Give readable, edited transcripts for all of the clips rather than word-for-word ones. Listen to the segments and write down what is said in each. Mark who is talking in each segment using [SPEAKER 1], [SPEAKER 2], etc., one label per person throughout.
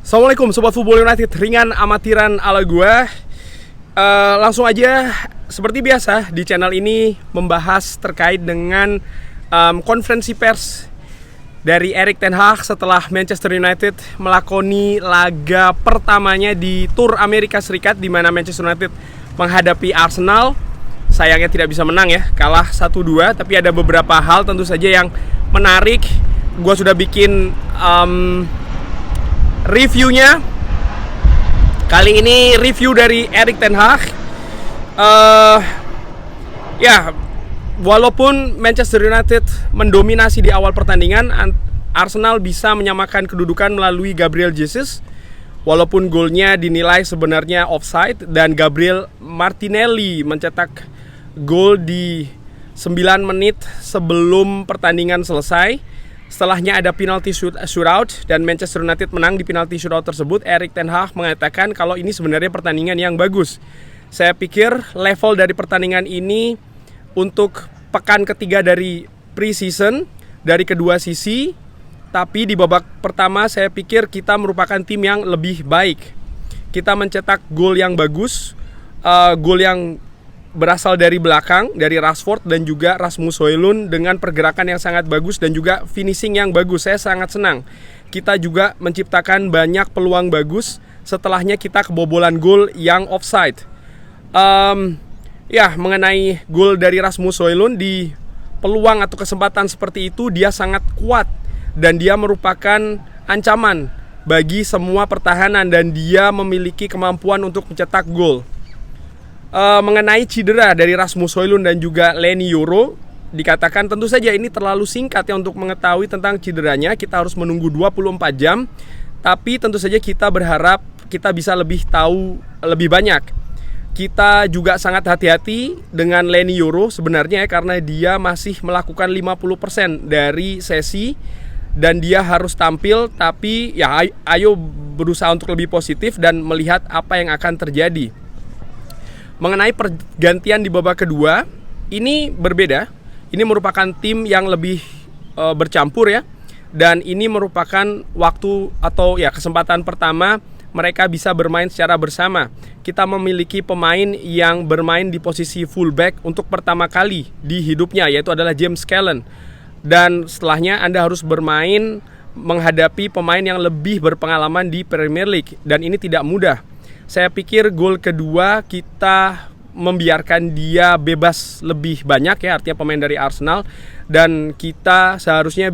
[SPEAKER 1] Assalamualaikum Sobat Football United, ringan amatiran ala gue. Langsung aja seperti biasa di channel ini membahas terkait dengan konferensi pers dari Erik ten Hag setelah Manchester United melakoni laga pertamanya di Tour Amerika Serikat, di mana Manchester United menghadapi Arsenal. Sayangnya tidak bisa menang ya, kalah 1-2. Tapi ada beberapa hal tentu saja yang menarik. Gue sudah bikin reviewnya. Kali ini review dari Erik ten Hag. Walaupun Manchester United mendominasi di awal pertandingan, Arsenal bisa menyamakan kedudukan melalui Gabriel Jesus. Walaupun golnya dinilai sebenarnya offside, dan Gabriel Martinelli mencetak gol di 9 menit sebelum pertandingan selesai. Setelahnya ada penalti shootout dan Manchester United menang di penalti shootout tersebut. Erik ten Hag mengatakan kalau ini sebenarnya pertandingan yang bagus. Saya pikir level dari pertandingan ini untuk pekan ketiga dari pre-season dari kedua sisi. Tapi di babak pertama saya pikir kita merupakan tim yang lebih baik. Kita mencetak gol yang bagus, gol yang berasal dari belakang, dari Rashford dan juga Rasmus Højlund dengan pergerakan yang sangat bagus dan juga finishing yang bagus. Saya sangat senang. Kita juga menciptakan banyak peluang bagus. Setelahnya kita kebobolan gol yang offside. Mengenai gol dari Rasmus Højlund, di peluang atau kesempatan seperti itu dia sangat kuat dan dia merupakan ancaman bagi semua pertahanan dan dia memiliki kemampuan untuk mencetak gol. Mengenai cedera dari Rasmus Højlund dan juga Leny Yoro, dikatakan tentu saja ini terlalu singkat ya untuk mengetahui tentang cederanya. Kita harus menunggu 24 jam. Tapi tentu saja kita berharap kita bisa lebih tahu lebih banyak. Kita juga sangat hati-hati dengan Leny Yoro sebenarnya ya, karena dia masih melakukan 50% dari sesi dan dia harus tampil. Tapi ya ayo berusaha untuk lebih positif dan melihat apa yang akan terjadi. Mengenai pergantian di babak kedua, ini berbeda. Ini merupakan tim yang lebih bercampur ya. Dan ini merupakan waktu atau ya kesempatan pertama mereka bisa bermain secara bersama. Kita memiliki pemain yang bermain di posisi fullback untuk pertama kali di hidupnya, yaitu adalah James Callen. Dan setelahnya Anda harus bermain menghadapi pemain yang lebih berpengalaman di Premier League. Dan ini tidak mudah. Saya pikir gol kedua kita membiarkan dia bebas lebih banyak ya, artinya pemain dari Arsenal, dan kita seharusnya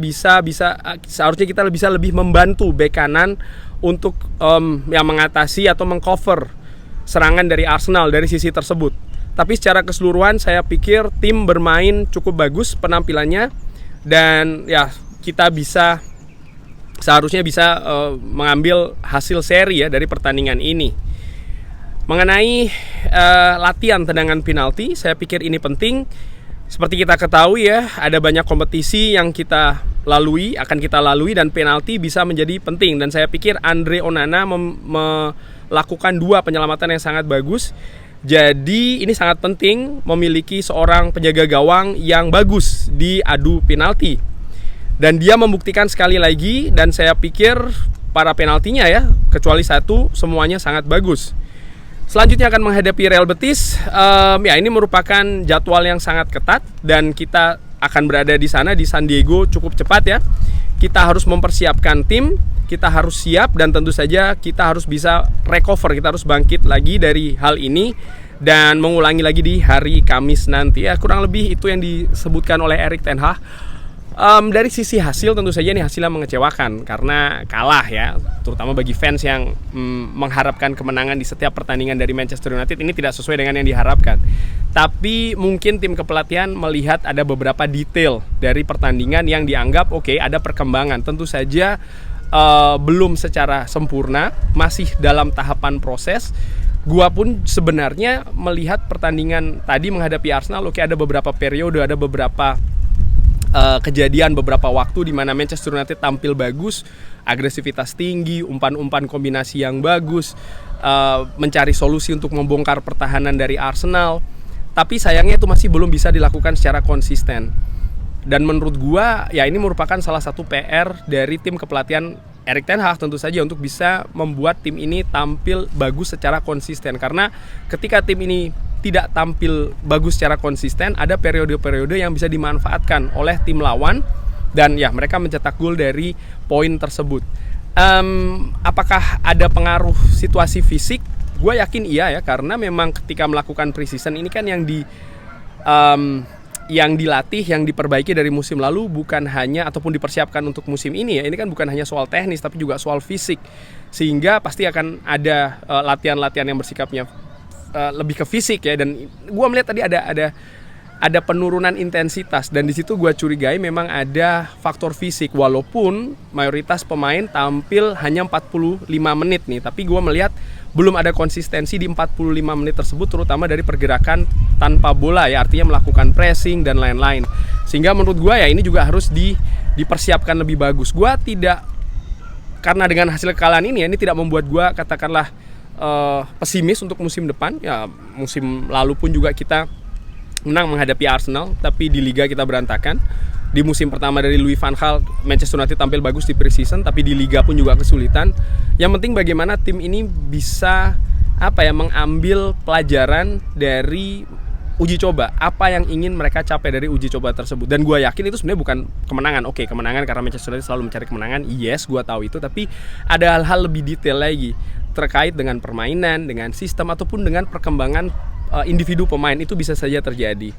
[SPEAKER 1] seharusnya kita bisa lebih membantu bek kanan untuk mengatasi atau mengcover serangan dari Arsenal dari sisi tersebut. Tapi secara keseluruhan saya pikir tim bermain cukup bagus penampilannya, dan ya kita seharusnya bisa mengambil hasil seri ya dari pertandingan ini. Mengenai latihan tendangan penalti, saya pikir ini penting. Seperti kita ketahui ya, ada banyak kompetisi yang akan kita lalui dan penalti bisa menjadi penting. Dan saya pikir Andre Onana melakukan 2 penyelamatan yang sangat bagus. Jadi ini sangat penting memiliki seorang penjaga gawang yang bagus di adu penalti. Dan dia membuktikan sekali lagi, dan saya pikir para penaltinya ya, kecuali 1, semuanya sangat bagus. Selanjutnya akan menghadapi Real Betis. Ini merupakan jadwal yang sangat ketat dan kita akan berada di sana di San Diego cukup cepat ya. Kita harus mempersiapkan tim, kita harus siap, dan tentu saja kita harus bisa recover, kita harus bangkit lagi dari hal ini dan mengulangi lagi di hari Kamis nanti ya. Kurang lebih itu yang disebutkan oleh Erik ten Hag. Dari sisi hasil tentu saja ini hasilnya mengecewakan karena kalah ya, terutama bagi fans yang mengharapkan kemenangan di setiap pertandingan dari Manchester United. Ini tidak sesuai dengan yang diharapkan. Tapi mungkin tim kepelatihan melihat ada beberapa detail dari pertandingan yang dianggap oke, ada perkembangan. Tentu saja belum secara sempurna, masih dalam tahapan proses. Gua pun sebenarnya melihat pertandingan tadi menghadapi Arsenal, ada beberapa periode, ada beberapa kejadian, beberapa waktu di mana Manchester United tampil bagus, agresivitas tinggi, umpan-umpan kombinasi yang bagus, mencari solusi untuk membongkar pertahanan dari Arsenal. Tapi sayangnya itu masih belum bisa dilakukan secara konsisten. Dan menurut gua ya ini merupakan salah satu PR dari tim kepelatihan Erik ten Hag tentu saja untuk bisa membuat tim ini tampil bagus secara konsisten. Karena ketika tim ini tidak tampil bagus secara konsisten, ada periode-periode yang bisa dimanfaatkan oleh tim lawan dan ya mereka mencetak gol dari poin tersebut. Apakah ada pengaruh situasi fisik? Gue yakin iya ya, karena memang ketika melakukan preseason ini kan yang dilatih, yang diperbaiki dari musim lalu bukan hanya ataupun dipersiapkan untuk musim ini ya. Ini kan bukan hanya soal teknis tapi juga soal fisik. Sehingga pasti akan ada latihan-latihan yang bersikapnya lebih ke fisik ya. Dan gue melihat tadi ada penurunan intensitas, dan di situ gue curigai memang ada faktor fisik walaupun mayoritas pemain tampil hanya 45 menit nih, tapi gue melihat belum ada konsistensi di 45 menit tersebut, terutama dari pergerakan tanpa bola ya, artinya melakukan pressing dan lain-lain. Sehingga menurut gue ya ini juga harus dipersiapkan lebih bagus. Gue tidak, karena dengan hasil kekalahan ini ya, ini tidak membuat gue katakanlah pesimis untuk musim depan ya. Musim lalu pun juga kita menang menghadapi Arsenal, tapi di Liga kita berantakan. Di musim pertama dari Louis van Gaal, Manchester United tampil bagus di pre-season, tapi di Liga pun juga kesulitan. Yang penting bagaimana tim ini bisa mengambil pelajaran dari uji coba, apa yang ingin mereka capai dari uji coba tersebut. Dan gue yakin itu sebenarnya bukan kemenangan. Oke, kemenangan karena Manchester United selalu mencari kemenangan, yes, gue tahu itu, tapi ada hal-hal lebih detail lagi terkait dengan permainan, dengan sistem, ataupun dengan perkembangan individu pemain. Itu bisa saja terjadi.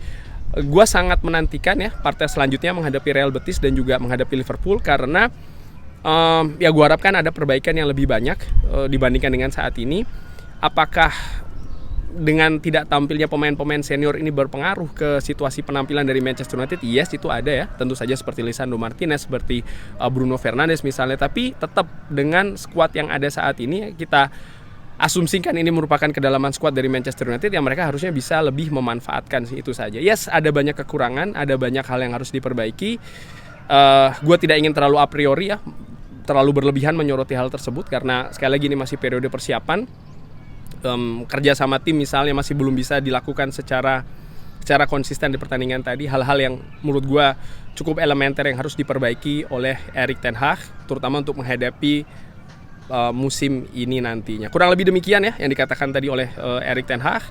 [SPEAKER 1] Gue sangat menantikan ya partai selanjutnya menghadapi Real Betis dan juga menghadapi Liverpool, karena ya gue harapkan ada perbaikan yang lebih banyak dibandingkan dengan saat ini. Apakah dengan tidak tampilnya pemain-pemain senior ini berpengaruh ke situasi penampilan dari Manchester United? Yes, itu ada ya, tentu saja, seperti Lisandro Martinez, seperti Bruno Fernandes misalnya. Tapi tetap dengan skuad yang ada saat ini, kita asumsikan ini merupakan kedalaman skuad dari Manchester United yang mereka harusnya bisa lebih memanfaatkan itu saja. Yes, ada banyak kekurangan, ada banyak hal yang harus diperbaiki. Gue tidak ingin terlalu a priori ya, terlalu berlebihan menyoroti hal tersebut, karena sekali lagi ini masih periode persiapan. Kerja sama tim misalnya masih belum bisa dilakukan secara konsisten di pertandingan tadi. Hal-hal yang menurut gue cukup elementer yang harus diperbaiki oleh Erik ten Hag, terutama untuk menghadapi musim ini nantinya. Kurang lebih demikian ya yang dikatakan tadi oleh Erik ten Hag.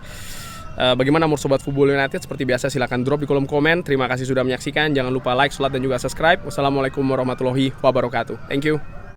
[SPEAKER 1] Bagaimana menurut Sobat Football United? Seperti biasa silahkan drop di kolom komen. Terima kasih sudah menyaksikan. Jangan lupa like, subscribe, dan juga subscribe. Wassalamualaikum warahmatullahi wabarakatuh. Thank you.